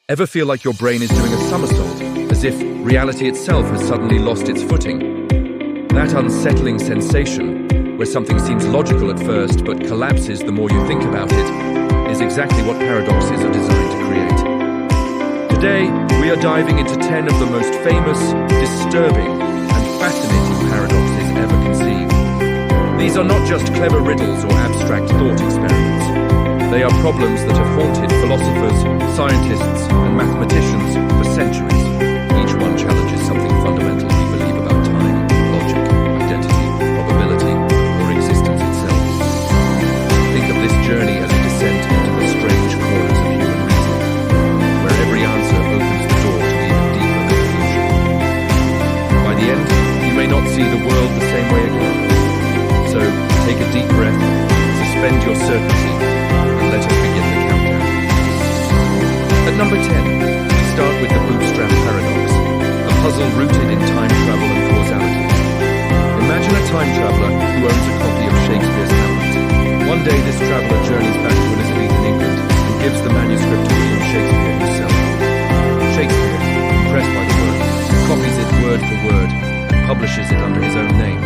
Ever feel like your brain is doing a somersault, as if reality itself has suddenly lost its footing? That unsettling sensation, where something seems logical at first but collapses the more you think about it, is exactly what paradoxes are designed to create. Today, we are diving into 10 of the most famous, disturbing, and fascinating paradoxes ever conceived. These are not just clever riddles or abstract thought experiments. They are problems that have haunted philosophers, scientists, and mathematicians for centuries. Each one challenges something fundamental we believe about time, logic, identity, probability, or existence itself. Think of this journey as a descent into the strange corners of human reasoning, where every answer opens the door to even deeper confusion. By the end, you may not see the world the same way again. So, take a deep breath, suspend your certainty, and let us begin the countdown. At number 10, we start with the bootstrap paradox, a puzzle rooted in time travel and causality. Imagine a time traveler who owns a copy of Shakespeare's Hamlet. One day, this traveler journeys back to Elizabethan England and gives the manuscript to William Shakespeare himself. Shakespeare, impressed by the work, copies it word for word and publishes it under his own name.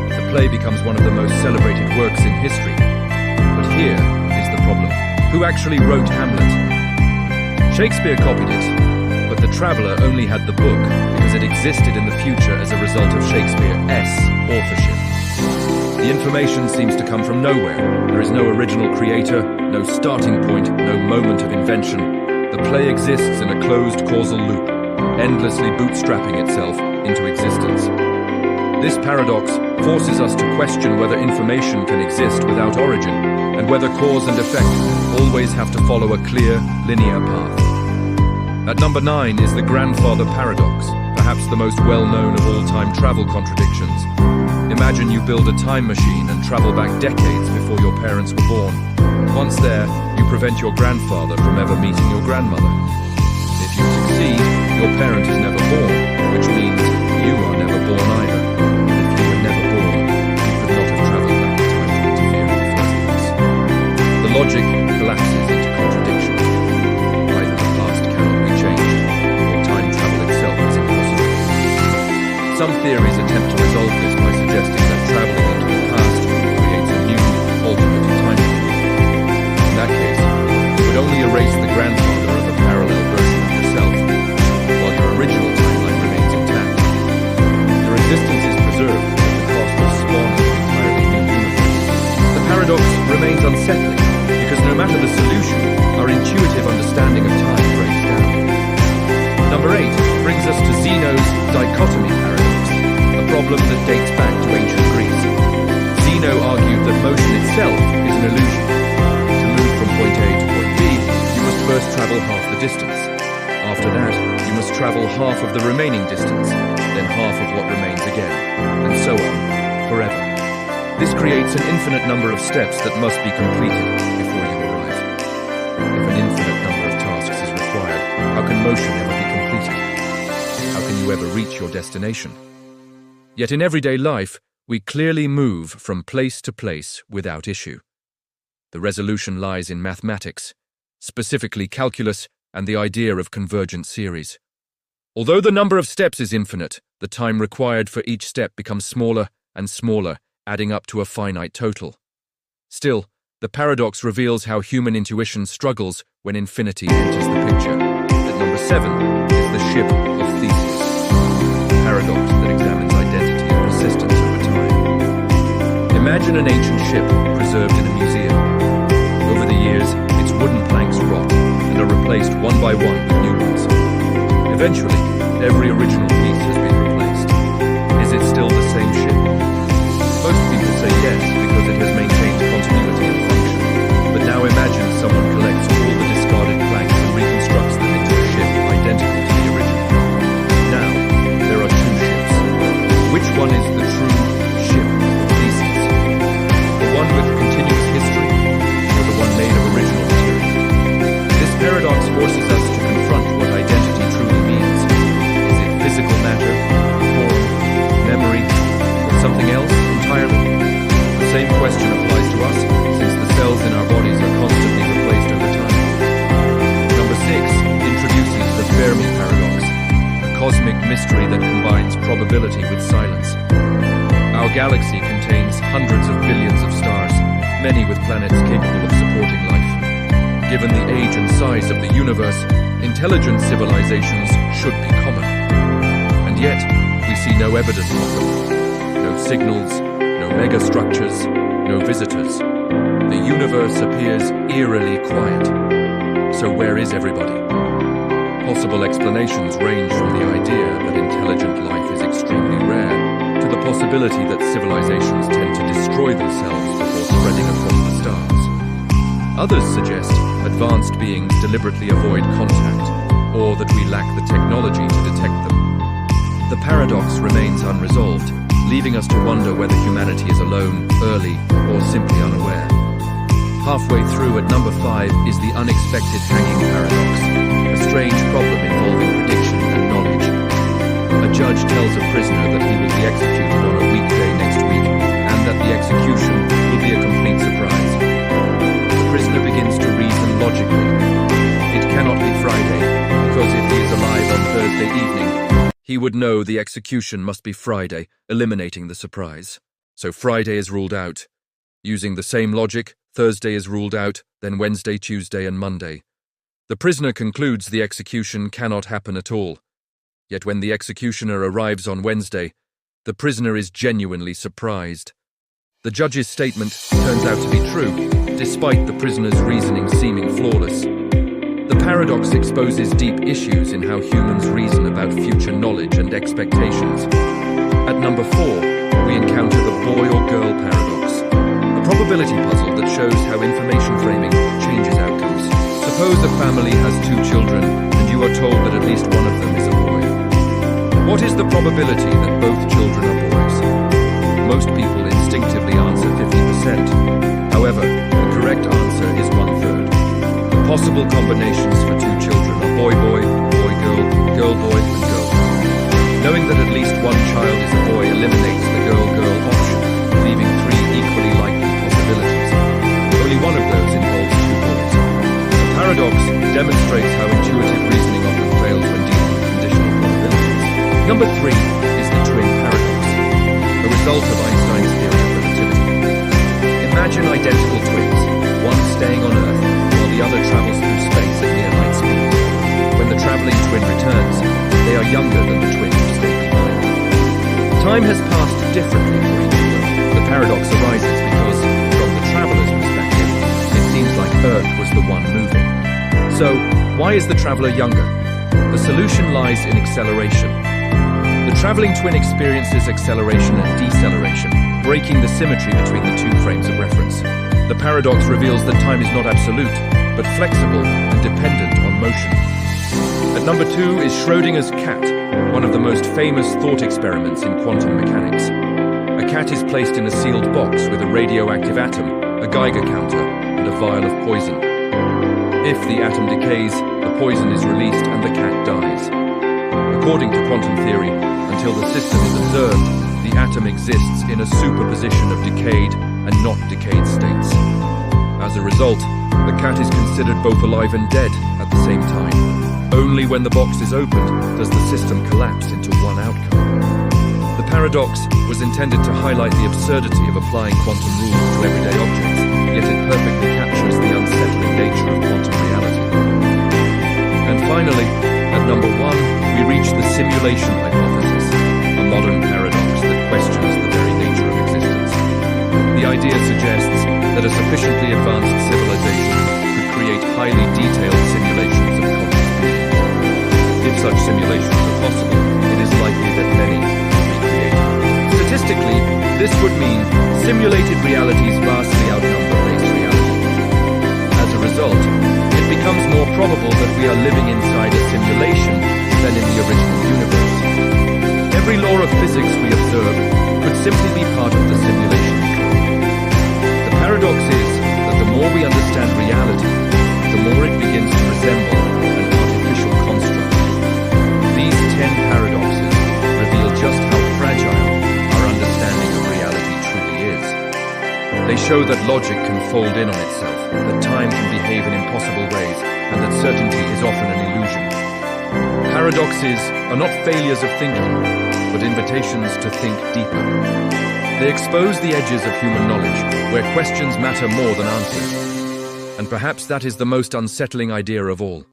The play becomes one of the most celebrated works in history. But here is the problem. Who actually wrote Hamlet? Shakespeare copied it, but the traveller only had the book because it existed in the future as a result of Shakespeare's authorship. The information seems to come from nowhere. There is no original creator, no starting point, no moment of invention. The play exists in a closed causal loop, endlessly bootstrapping itself into existence. This paradox forces us to question whether information can exist without origin, and whether cause and effect always have to follow a clear, linear path. At number 9 is the grandfather paradox, perhaps the most well-known of all time travel contradictions. Imagine you build a time machine and travel back decades before your parents were born. Once there, you prevent your grandfather from ever meeting your grandmother. If you succeed, your parent is never born, which means you are never born either. If you were never born, you could not have traveled back in time to interfere in the first place. The logic collapses into contradiction. Either the past cannot be changed, or time travel itself is impossible. Some theories attempt to resolve this by suggesting that traveling into the past creates a new, alternate timeline. In that case, you would only erase the grandfather of a parallel version of yourself, while your original timeline remains intact. Your existence is preserved at the cost of spawning an entirely new universe. The paradox remains unsettling because no matter the solution, our intuitive understanding of time breaks down. Number 8 brings us to Zeno's dichotomy paradox, a problem that dates back to ancient Greece. Zeno argued that motion itself is an illusion. To move from point A to point B, you must first travel half the distance. After that, you must travel half of the remaining distance, then half of what remains again, and so on, forever. This creates an infinite number of steps that must be completed before you arrive. If an infinite number of tasks is required, how can motion ever be completed? How can you ever reach your destination? Yet in everyday life, we clearly move from place to place without issue. The resolution lies in mathematics, specifically calculus and the idea of convergent series. Although the number of steps is infinite, the time required for each step becomes smaller and smaller, adding up to a finite total. Still, the paradox reveals how human intuition struggles when infinity enters the picture. At number 7 is the ship of Theseus, a paradox that examines identity and persistence over time. Imagine an ancient ship preserved in a museum. Over the years, its wooden planks rot and are replaced one by one with new ones. Eventually, every original piece has been replaced. Is it still the same ship? Most people say yes, because it has maintained continuity and function. But now imagine someone collects all the discarded planks and reconstructs them into a ship identical to the original. Now, there are two ships. Which one is the true ship of Theseus? The one with continuous history, or the one made of original material? This paradox forces us to confront what identity truly means. Is it physical matter, form, memory, or something else entirely? The cosmic mystery that combines probability with silence. Our galaxy contains hundreds of billions of stars, many with planets capable of supporting life. Given the age and size of the universe, intelligent civilizations should be common. And yet, we see no evidence of them. No signals, no megastructures, no visitors. The universe appears eerily quiet. So where is everybody? Possible explanations range from the idea that intelligent life is extremely rare to the possibility that civilizations tend to destroy themselves before spreading across the stars. Others suggest advanced beings deliberately avoid contact, or that we lack the technology to detect them. The paradox remains unresolved, leaving us to wonder whether humanity is alone, early, or simply unaware. Halfway through at number 5 is the unexpected hanging paradox, a strange problem involving prediction and knowledge. A judge tells a prisoner that he will be executed on a weekday next week, and that the execution will be a complete surprise. The prisoner begins to reason logically. It cannot be Friday, because if he is alive on Thursday evening, he would know the execution must be Friday, eliminating the surprise. So Friday is ruled out. Using the same logic, Thursday is ruled out, then Wednesday, Tuesday, and Monday. The prisoner concludes the execution cannot happen at all. Yet when the executioner arrives on Wednesday, the prisoner is genuinely surprised. The judge's statement turns out to be true, despite the prisoner's reasoning seeming flawless. The paradox exposes deep issues in how humans reason about future knowledge and expectations. At number 4, we encounter the boy or girl paradox, a probability puzzle that shows how information framing changes outcomes. Suppose a family has 2 children, and you are told that at least one of them is a boy. What is the probability that both children are boys? Most people instinctively answer 50%. However, the correct answer is 1/3. The possible combinations for 2 children are boy-boy, boy-girl, girl-boy, and girl-boy. Knowing that at least one child is a boy eliminates the girl-girl option, leaving 3 equally likely possibilities. Only one of those involves 2 boys. The paradox demonstrates how intuitive reasoning often fails when dealing with conditional probabilities. Number 3 is the twin paradox, a result of Einstein's theory of relativity. Imagine identical twins, one staying on Earth while the other travels through space at near light speed. When the traveling twin returns, they are younger than the twin who stayed behind. Time has passed differently for each of them. The paradox arises because, from the traveler's perspective, it seems like Earth was the one moving. So, why is the traveler younger? The solution lies in acceleration. The traveling twin experiences acceleration and deceleration, breaking the symmetry between the 2 frames of reference. The paradox reveals that time is not absolute, but flexible and dependent on motion. At number 2 is Schrödinger's cat, one of the most famous thought experiments in quantum mechanics. A cat is placed in a sealed box with a radioactive atom, a Geiger counter, and a vial of poison. If the atom decays, the poison is released and the cat dies. According to quantum theory, until the system is observed, the atom exists in a superposition of decayed and not decayed states. As a result, the cat is considered both alive and dead at the same time. Only when the box is opened does the system collapse into one outcome. The paradox was intended to highlight the absurdity of applying quantum rules to everyday objects, yet it perfectly captures the unsettling nature of quantum reality. And finally, at number 1, we reach the simulation hypothesis, a modern paradox that questions the very nature of existence. The idea suggests that a sufficiently advanced civilization could create highly detailed simulations of conscious being. If such simulations are possible, it is likely that many will be created. Statistically, this would mean simulated realities vastly outnumber base reality. As a result, it becomes more probable that we are living inside a simulation than in the original universe. Every law of physics we observe could simply be part of the simulation. The paradox is that the more we understand reality, the more it begins to resemble an artificial construct. These 10 paradoxes reveal just how fragile our understanding of reality truly is. They show that logic can fold in on itself, that time can behave in impossible ways, and that certainty is often an illusion. Paradoxes are not failures of thinking, but invitations to think deeper. They expose the edges of human knowledge, where questions matter more than answers. And perhaps that is the most unsettling idea of all.